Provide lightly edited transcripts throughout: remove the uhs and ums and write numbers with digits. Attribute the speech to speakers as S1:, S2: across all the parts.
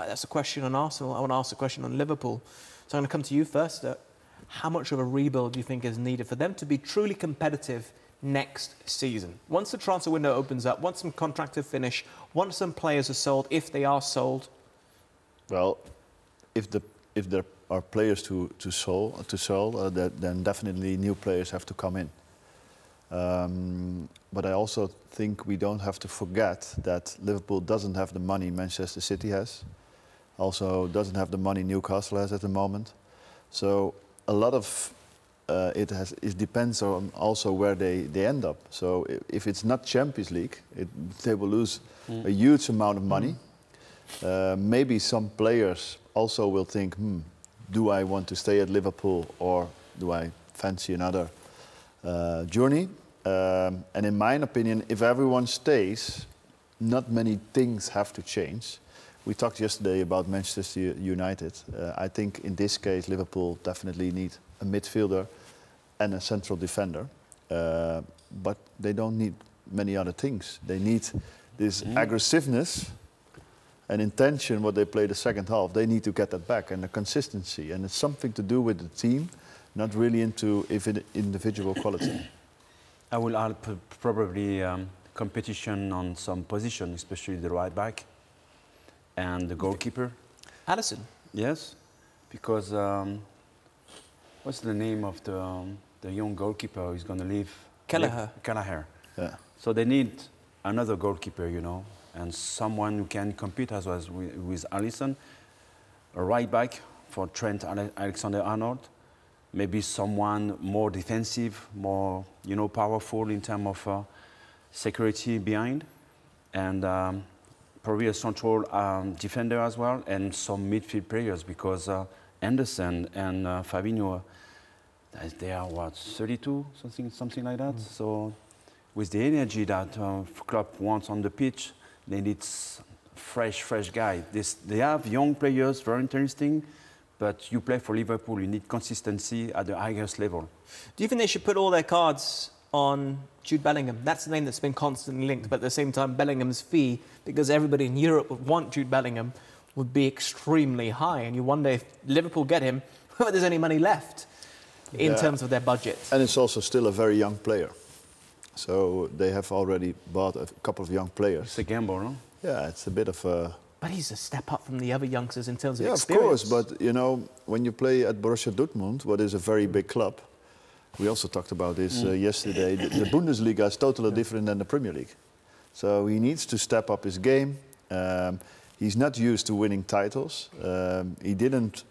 S1: That's a question on Arsenal. I want to ask a question on Liverpool. So I'm going to come to you first. How much of a rebuild do you think is needed for them to be truly competitive next season? Once the transfer window opens up, once some contracts are finished, once some players are sold, if they are sold?
S2: Well, if there are players to sell, then definitely new players have to come in. But I also think we don't have to forget that Liverpool doesn't have the money Manchester City has. Also doesn't have the money Newcastle has at the moment. So a lot of it depends on also where they end up. So if it's not Champions League, they will lose a huge amount of money. Maybe some players also will think, do I want to stay at Liverpool or do I fancy another journey? And in my opinion, if everyone stays, not many things have to change. We talked yesterday about Manchester United. I think in this case, Liverpool definitely need a midfielder and a central defender. But they don't need many other things. They need this aggressiveness and intention, what they play the second half. They need to get that back, and the consistency. And it's something to do with the team, not really into individual quality.
S3: I will add probably competition on some position, especially the right back and the goalkeeper.
S1: Alisson?
S3: Yes, because what's the name of the young goalkeeper who's going to leave?
S1: Kelleher.
S3: Kelleher.
S2: Yeah.
S3: So they need another goalkeeper, you know, and someone who can compete as well with Alisson. A right back for Trent Alexander-Arnold. Maybe someone more defensive, more, you know, powerful in terms of security behind, and probably a central defender as well, and some midfield players, because Anderson and Fabinho, they are what, 32, something like that. So with the energy that Klopp wants on the pitch, they need fresh guy. They have young players, very interesting. But you play for Liverpool, you need consistency at the highest level.
S1: Do you think they should put all their cards on Jude Bellingham? That's the name that's been constantly linked, but at the same time, Bellingham's fee, because everybody in Europe would want Jude Bellingham, would be extremely high. And you wonder if Liverpool get him, whether there's any money left in terms of their budget.
S2: And it's also still a very young player. So they have already bought a couple of young players.
S3: It's a gamble, no?
S2: Yeah, it's a bit of a...
S1: But he's a step up from the other youngsters in terms of
S2: experience. Of course, but you know, when you play at Borussia Dortmund, what is a very big club, we also talked about this yesterday, the Bundesliga is totally different than the Premier League. So he needs to step up his game. He's not used to winning titles. He didn't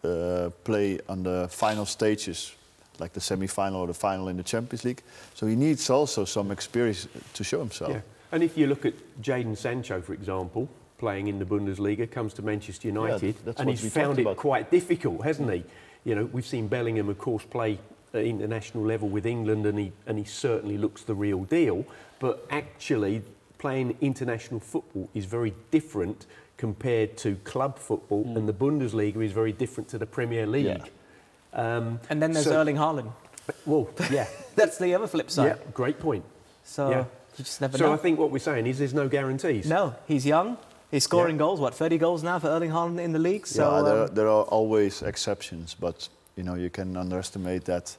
S2: play on the final stages, like the semi-final or the final in the Champions League. So he needs also some experience to show himself.
S4: Yeah. And if you look at Jadon Sancho, for example, playing in the Bundesliga, comes to Manchester United, and he's found it quite difficult, hasn't he? You know, we've seen Bellingham, of course, play at international level with England, and he certainly looks the real deal. But actually, playing international football is very different compared to club football, and the Bundesliga is very different to the Premier League.
S1: Yeah. And then there's Erling Haaland.
S4: Well, yeah.
S1: That's the other flip side.
S4: Yeah, great point.
S1: So you just never know.
S4: So I think what we're saying is there's no guarantees.
S1: No, he's young. He's scoring goals, what, 30 goals now for Erling Haaland in the league? So,
S2: yeah, there are always exceptions, but you know, you can underestimate that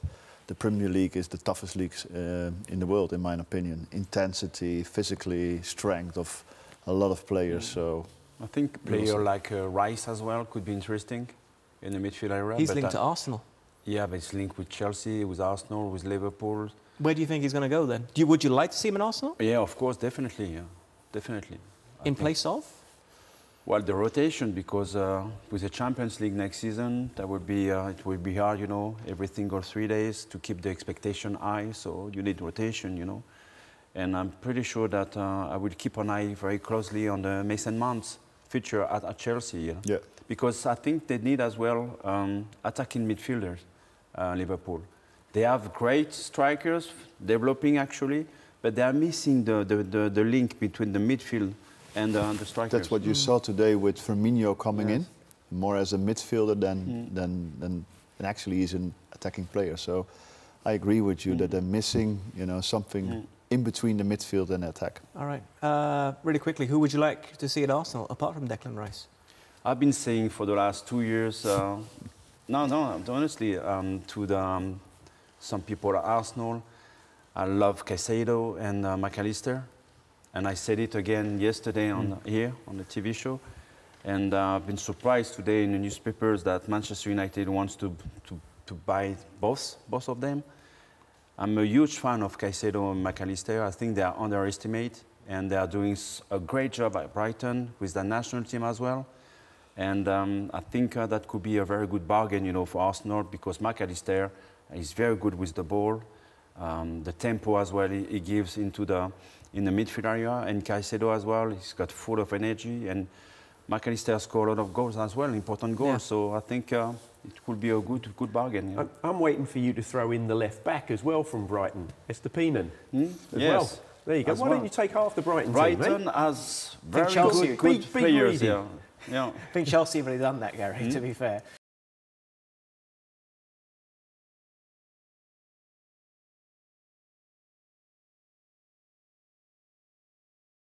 S2: the Premier League is the toughest league in the world, in my opinion. Intensity, physically, strength of a lot of players. So
S3: I think a player like Rice as well could be interesting in the midfield area.
S1: He's linked to Arsenal.
S3: Yeah, but he's linked with Chelsea, with Arsenal, with Liverpool.
S1: Where do you think he's going to go then? Would you like to see him in Arsenal?
S3: Yeah, of course, definitely. Yeah, definitely.
S1: In place of?
S3: Well, the rotation, because with the Champions League next season, that would be it will be hard, you know, every single 3 days to keep the expectation high. So you need rotation, you know. And I'm pretty sure that I will keep an eye very closely on the Mason Mount's future at Chelsea. You know?
S2: Yeah.
S3: Because I think they need as well attacking midfielders, Liverpool. They have great strikers, developing actually, but they are missing the link between the midfield and the strikers.
S2: That's what you saw today with Firmino coming in, more as a midfielder than actually he's an attacking player. So I agree with you that they're missing, you know, something in between the midfield and attack.
S1: All right. Really quickly, who would you like to see at Arsenal apart from Declan Rice?
S3: I've been saying for the last 2 years, honestly, to some people at Arsenal, I love Caicedo and McAllister. And I said it again yesterday here on the TV show. And I've been surprised today in the newspapers that Manchester United wants to buy both of them. I'm a huge fan of Caicedo and McAllister. I think they are underestimated, and they are doing a great job at Brighton with the national team as well. And I think that could be a very good bargain, you know, for Arsenal, because McAllister is very good with the ball. The tempo as well he gives in the midfield area, and Caicedo as well. He's got full of energy, and McAllister scored a lot of goals as well, important goals. Yeah. So I think it could be a good bargain. Yeah.
S4: I'm waiting for you to throw in the left back as well from Brighton, Estepinen. Yes. Well. There you go. Why don't you take half the Brighton team?
S3: Brighton has very good players. Yeah.
S1: I think Chelsea have really done that, Gary, to be fair.